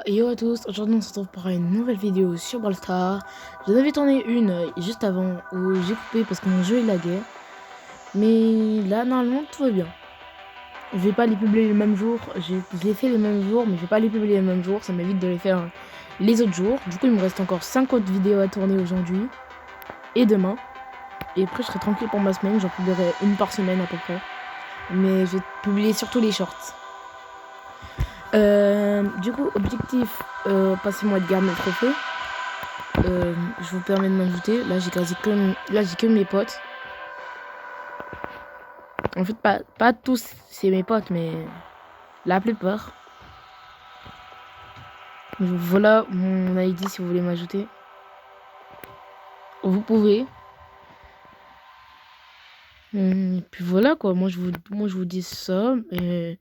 Yo à tous, aujourd'hui on se retrouve pour une nouvelle vidéo sur Brawl Stars. J'en avais tourné une juste avant où j'ai coupé parce que mon jeu il laguait. Mais là normalement tout va bien. Je vais pas les publier le même jour, je les fais le même jour mais je vais pas les publier le même jour, ça m'évite de les faire les autres jours. Du coup il me reste encore 5 autres vidéos à tourner aujourd'hui et demain. Et après je serai tranquille pour ma semaine, j'en publierai une par semaine à peu près. Mais je vais publier surtout les shorts. Du coup, objectif, passez-moi de garder mes trophées. Je vous permets de m'ajouter. Là, j'ai que mes potes. En fait, pas tous, c'est mes potes, mais la plupart. Voilà mon ID si vous voulez m'ajouter. Vous pouvez. Et puis voilà quoi, moi je vous dis ça. Et...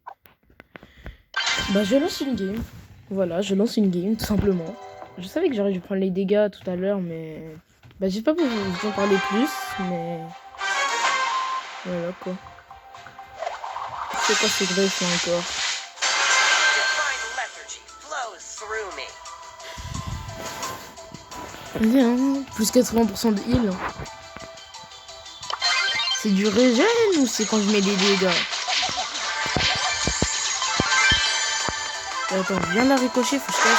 Bah, je lance une game. Voilà, je lance une game tout simplement. Je savais que j'aurais dû prendre les dégâts tout à l'heure, mais bah, j'ai pas pu vous en parler plus, mais voilà quoi. C'est quoi ce greffe là encore? Bien, plus 80% de heal. C'est du régène ou c'est quand je mets des dégâts? Attends, viens de la ricocher, faut que je fasse.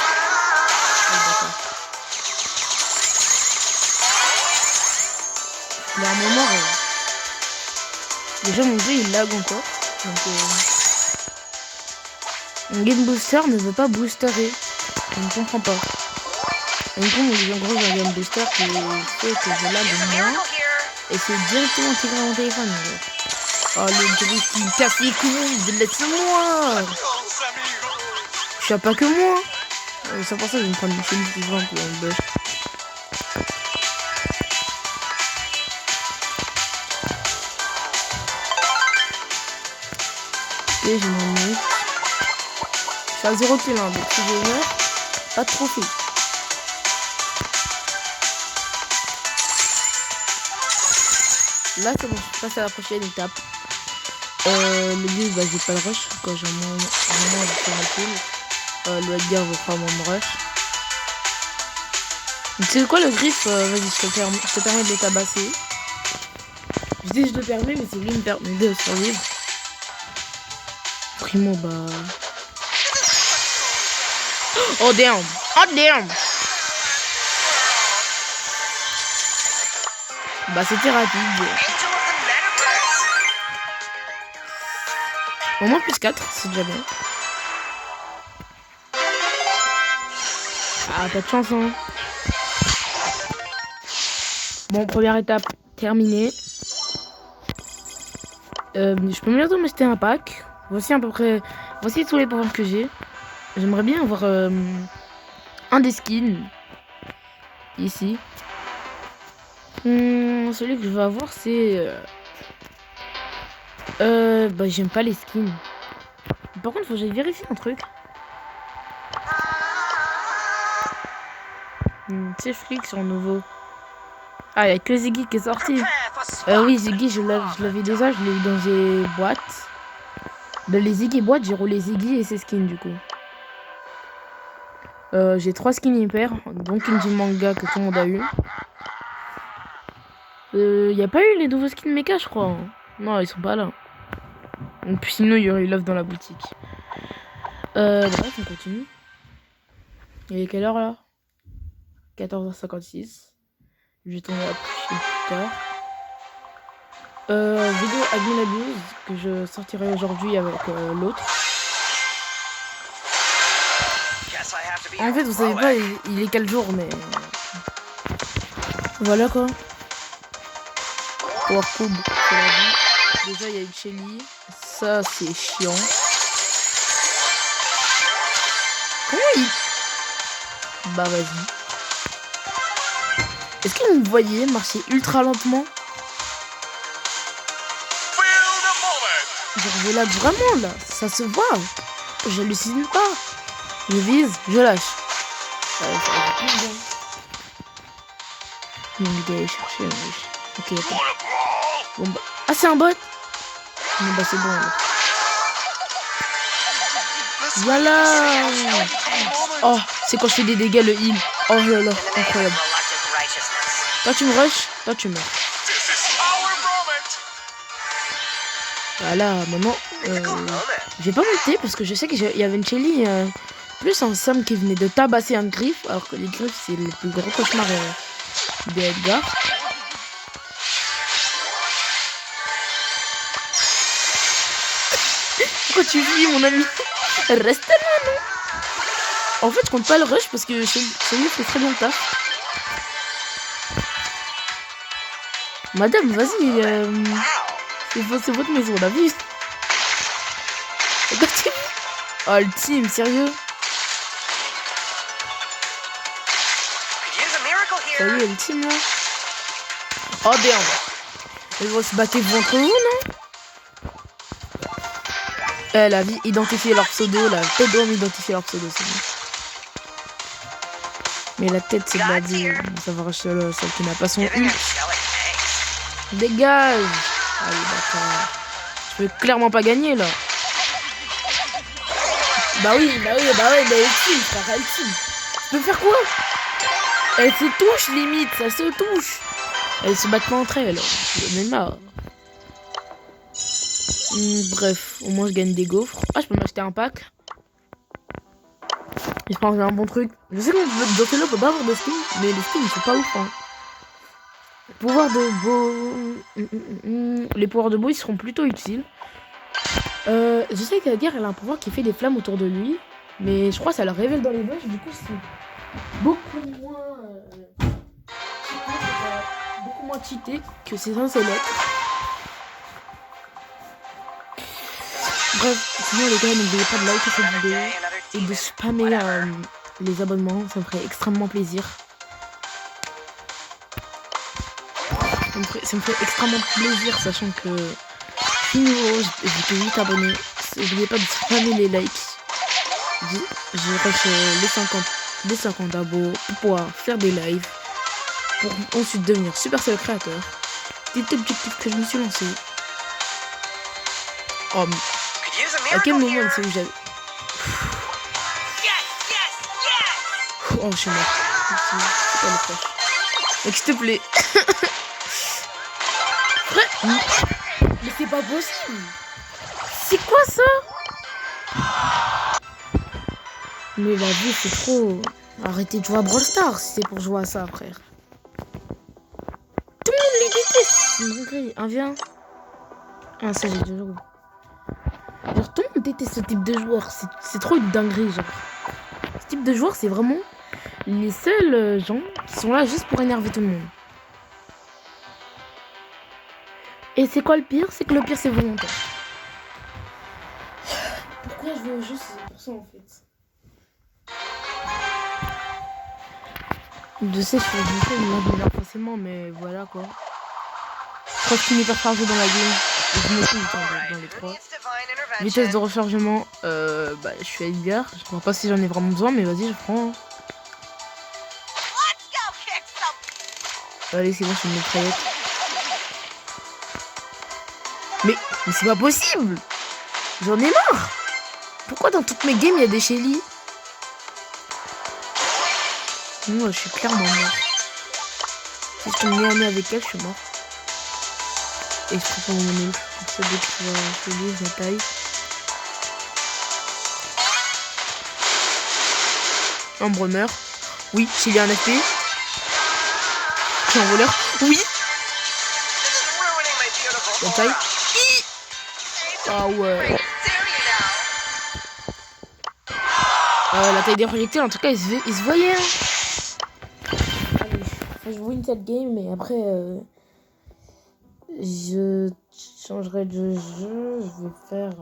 Il a un moment. Déjà mon jeu il lag encore. Donc mon game booster ne veut pas boosterer. Je ne comprends pas. En gros, j'ai un game booster qui fait que je lag moins. Et c'est directement intégré à mon téléphone. Oh le griffe qui me casse les couilles, laisse-moi. Je sais pas que moi. C'est pour ça que je vais me prendre une chaîne plus vente pour un bug. Ok, j'ai mon nez. Je suis à 0 kill, hein, donc si je meurs, pas de trophée. Là, c'est bon, je passe à la prochaine étape. Le but, bah, j'ai pas le rush. Quand j'ai un moment, je vais faire un kill. Le Edgar va prendre mon rush. C'est quoi le griffe? Vas-y, je te permets de les tabasser. Je dis je te permets, mais c'est lui qui me permet de survivre. Primo, bah. Oh damn! Oh damn! Bah, c'était rapide. Au moins plus 4, c'est déjà bien. Ah, pas de chance, hein. Bon, première étape terminée. Je peux bientôt m'acheter un pack. Voici à peu près. Voici tous les pouvoirs que j'ai. J'aimerais bien avoir un des skins. Ici. Celui que je veux avoir, c'est. Bah, j'aime pas les skins. Par contre, faut que j'aille vérifier un truc. C'est flic sur nouveau. Ah, il y a que Ziggy qui est sorti. Oui, Ziggy, je l'avais déjà, je l'ai eu dans les boîtes. Dans les Ziggy boîtes, j'ai roulé Ziggy et ses skins du coup. J'ai 3 skins hyper, donc une du manga que tout le monde a eu. Y a pas eu les nouveaux skins mecha, je crois. Hein. Non, ils sont pas là. Et puis sinon, il y aurait eu l'offre dans la boutique. Bref, on continue. Il est quelle heure là? 14h56. Je vais tourner la plus tard. Vidéo Admin Abuse que je sortirai aujourd'hui avec l'autre. En fait, vous savez pas, il est quel jour, mais voilà quoi. Warcube, c'est la vie. Déjà, il y a une Shelly. Ça, c'est chiant. Comment il... Bah, vas-y. Est-ce que vous me voyez marcher ultra lentement? Je lag vraiment là, ça se voit. J'hallucine pas. Je vise, je lâche. Ça va plus bien. Non, le gars est cherché. Ok, attends. Bon bah. Ah, c'est un bot. Bon bah, c'est bon. Là. Voilà. Oh, c'est quand je fais des dégâts le heal. Oh là là, incroyable. Toi tu me rush, toi tu meurs. Voilà, maintenant, je vais pas monter parce que je sais qu'il y avait une Shelly plus en somme qui venait de tabasser un griffe, alors que les griffes c'est le plus gros cauchemar de Edgar. Pourquoi tu fuis mon ami? Reste là, non? En fait je compte pas le rush parce que Shelly fait très bien le taf. Madame, vas-y, c'est votre maison, on a vu. Oh le team, sérieux? Ça y est, le team là. Oh damn. Ils vont se battre entre vous, non? Elle a identifié leur pseudo, la tête d'homme identifié leur pseudo, c'est bon. Mais la tête c'est de la vie, ça va racheter celle qui n'a pas son ult. Dégage. Allez d'accord. Je peux clairement pas gagner là. Bah oui, mais elle team, frère, elle team. Je peux faire quoi? Elle se touche limite, ça se touche. Elles se battent pas entre elles. J'en ai marre. Bref, au moins je gagne des gaufres. Ah, je peux m'acheter un pack. Je pense que c'est un bon truc. Je sais que dans celui-là on peut pas avoir de skins, mais les skins ils sont pas ouf. Hein. Pouvoir de beau. Les pouvoirs de beau ils seront plutôt utiles. Je sais que la guerre elle a un pouvoir qui fait des flammes autour de lui. Mais je crois que ça le révèle dans les bush. Du coup c'est beaucoup moins cheaté que c'est censé l'être. Bref, sinon les gars, n'oubliez pas de liker cette vidéo et de spammer les abonnements, ça me ferait extrêmement plaisir. Ça me fait extrêmement plaisir, sachant que je suis nouveau, j'ai que 8 abonnés. N'oubliez pas de spammer les likes. Je rush les 50 abos pour pouvoir faire des lives, pour ensuite devenir Supercell créateur. C'était l'objectif que je me suis lancé. Oh, à quel moment c'est où j'avais... Oh, je suis mort. C'est pas le proche. Donc, s'il te plaît. Mais c'est pas possible. C'est quoi ça? Mais la vie, c'est trop... Arrêtez de jouer à Brawl Stars si c'est pour jouer à ça, frère. Tout le monde les déteste. 1v1. Ah, ça, j'ai déjà joué. Genre, tout le monde déteste ce type de joueur. C'est trop une dinguerie, genre. Ce type de joueur, c'est vraiment les seuls gens qui sont là juste pour énerver tout le monde. Et c'est quoi le pire? C'est que le pire, c'est volontaire. Pourquoi je vais au jeu? C'est pour ça, en fait. Je sais, je fais du jeu, mais là, forcément, mais voilà, quoi. Je crois que je finis par charger dans la game. Je me suis dans les 3. Vitesse de rechargement, bah, je suis à Edgar. Je ne sais pas si j'en ai vraiment besoin, mais vas-y, je prends. Allez, c'est bon, je suis une mitraillette. Mais c'est pas possible! J'en ai marre! Pourquoi dans toutes mes games, il y a des Shelly? Moi, je suis clairement mort. Si je tombe nez à nez avec elle, je suis mort. Et je prends mon nez. Comme ça, dès que je vois Shelly, je la taille. Ambre meurt. Oui, Shelly a un FP. Je suis un voleur. Oui! La taille. Ah ouais. La taille des projectiles, en tout cas, ils se voyaient. Allez, je win cette game, mais après, je changerai de jeu. Je vais faire.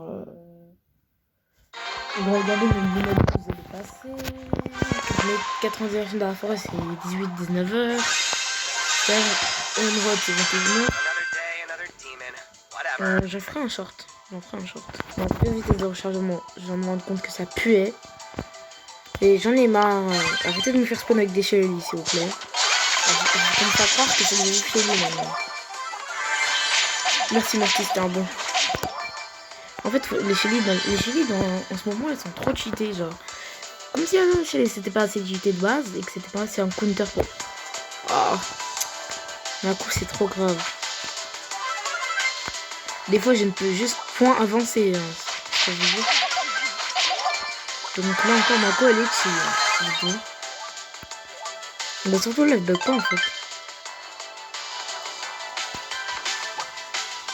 Je vais regarder mes lunettes que vous avez passées. Je mets 80 directions dans la forêt, c'est 18-19 heures. Faire une road, c'est 21 heures. Je ferai un short. J'en ferai un short. Dans la vitesse de rechargement, je vais me rendre compte que ça puait. Et j'en ai marre. Arrêtez de me faire spawn avec des Shelly, s'il vous plaît. Je ne peux pas croire que c'est des Shelly maintenant. Merci, c'était un bon. En fait, les Shelly en ce moment, elles sont trop cheatées, genre. Comme si c'était pas assez d'unité de base et que c'était pas assez un counter pour... Oh. D'un coup, c'est trop grave. Des fois, je ne peux juste point avancer. Hein. Ça veut dire. Donc là encore, ma co, elle est dessus. Hein. Mais surtout là, je bug pas en fait.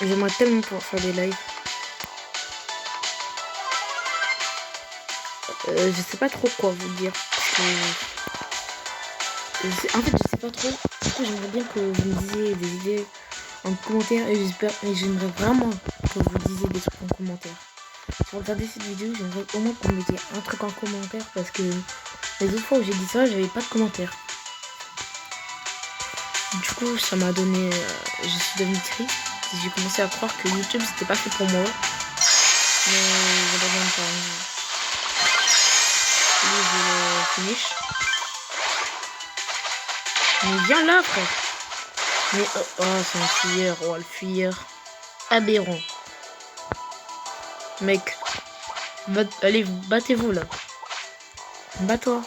J'aimerais tellement pouvoir faire des lives. Je sais pas trop quoi vous dire. En fait, je sais pas trop. Du coup, j'aimerais bien que vous me disiez des idées en commentaire. Et j'aimerais vraiment que vous disiez des trucs en commentaire. Pour regarder cette vidéo, j'aimerais au moins que vous mettiez un truc en commentaire. Parce que les autres fois où j'ai dit ça, j'avais pas de commentaire. Du coup, ça m'a donné... je suis devenue triste. J'ai commencé à croire que YouTube, c'était pas fait pour moi. Mais j'aimerais bien pas. Je le finish. Mais viens là, frère. Mais oh, c'est un fuyeur. Oh, le fuyeur. Aberrant. Mec. Allez, battez-vous là. Bats-toi.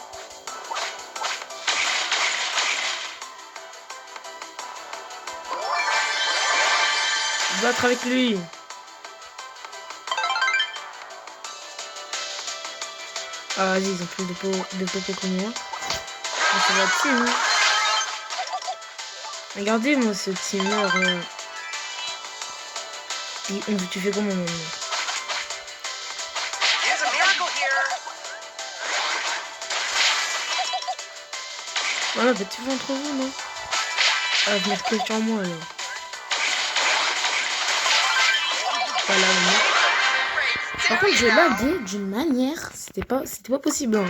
Battre avec lui. Ah, vas-y, ils ont plus de popos que moi. Ah, ça va être team, hein. Regardez-moi ce teamer. Tu fais comment maintenant? Voilà, bah tu vas entre vous, non? Ah, venir que sur moi, là. Voilà, non. Par contre, je laguais d'une manière, c'était pas possible. Hein.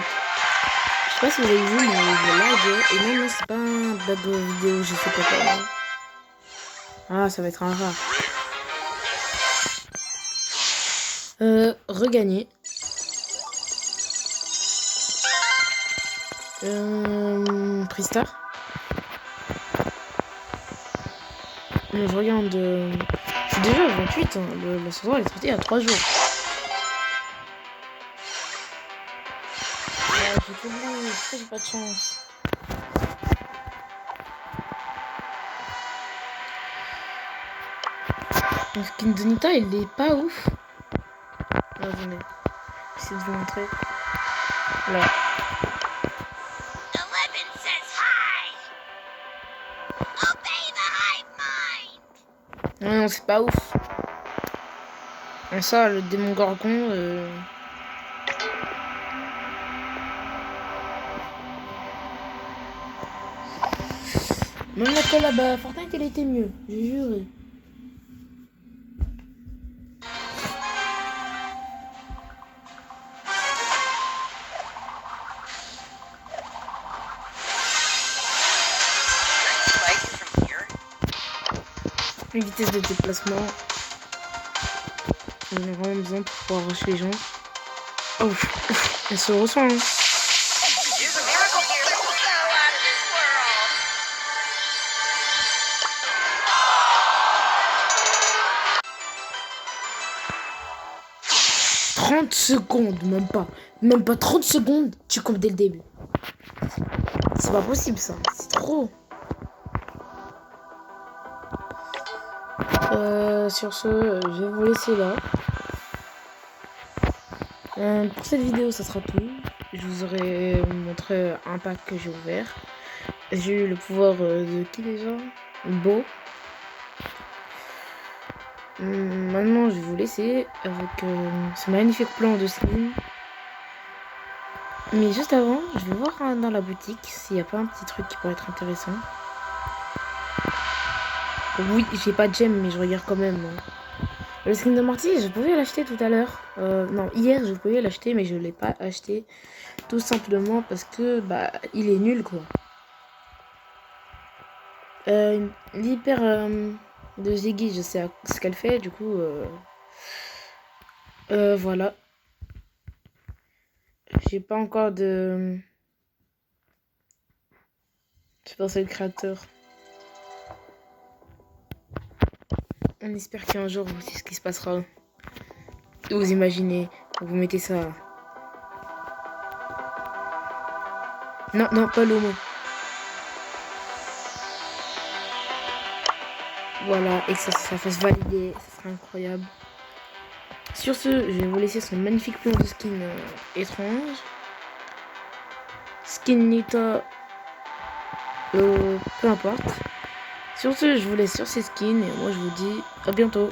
Je sais pas si vous avez vu, mais je laguais. Et non, c'est pas un bug vidéo, je sais pas quoi. Ah, ça va être un rare. Regagner. Pristar. Mais je regarde. C'est déjà 28, hein. Le saison est sorti il y a 3 jours. J'ai tout oublié, pourquoi j'ai pas de chance? Le skin de Nita, il est pas ouf. Là, venez. J'essaie de vous montrer. Là. Non, c'est pas ouf. Et ça, le démon Gorgon. Même la collab Fortnite, elle était mieux, j'ai juré. Une vitesse de déplacement. On a vraiment besoin pour pouvoir arracher les gens. Oh, elle se ressent. Hein. « 30 secondes, même pas 30 secondes, tu coupes dès le début. C'est pas possible ça, c'est trop. Sur ce, je vais vous laisser là. Pour cette vidéo, ça sera tout. Je vous aurai montré un pack que j'ai ouvert. J'ai eu le pouvoir de qui déjà? Beau. Maintenant, je vais vous laisser avec ce magnifique plan de skin. Mais juste avant, je vais voir dans la boutique s'il n'y a pas un petit truc qui pourrait être intéressant. Oui, j'ai pas de gemme, mais je regarde quand même. Le skin de Morty, je pouvais l'acheter tout à l'heure. Non, hier, je pouvais l'acheter, mais je l'ai pas acheté. Tout simplement parce que, bah, il est nul, quoi. L'hyper de Ziggy, je sais ce qu'elle fait, du coup, voilà. J'ai pas encore de... Je pense que c'est le créateur. On espère qu'un jour, vous savez ce qui se passera. Vous imaginez, vous mettez ça. Non, non, pas l'homo. Voilà, et que ça fasse valider, ça serait incroyable. Sur ce, je vais vous laisser son magnifique plan de skin étrange. Skin Nita, peu importe. Sur ce, je vous laisse sur ces skins et moi je vous dis à bientôt.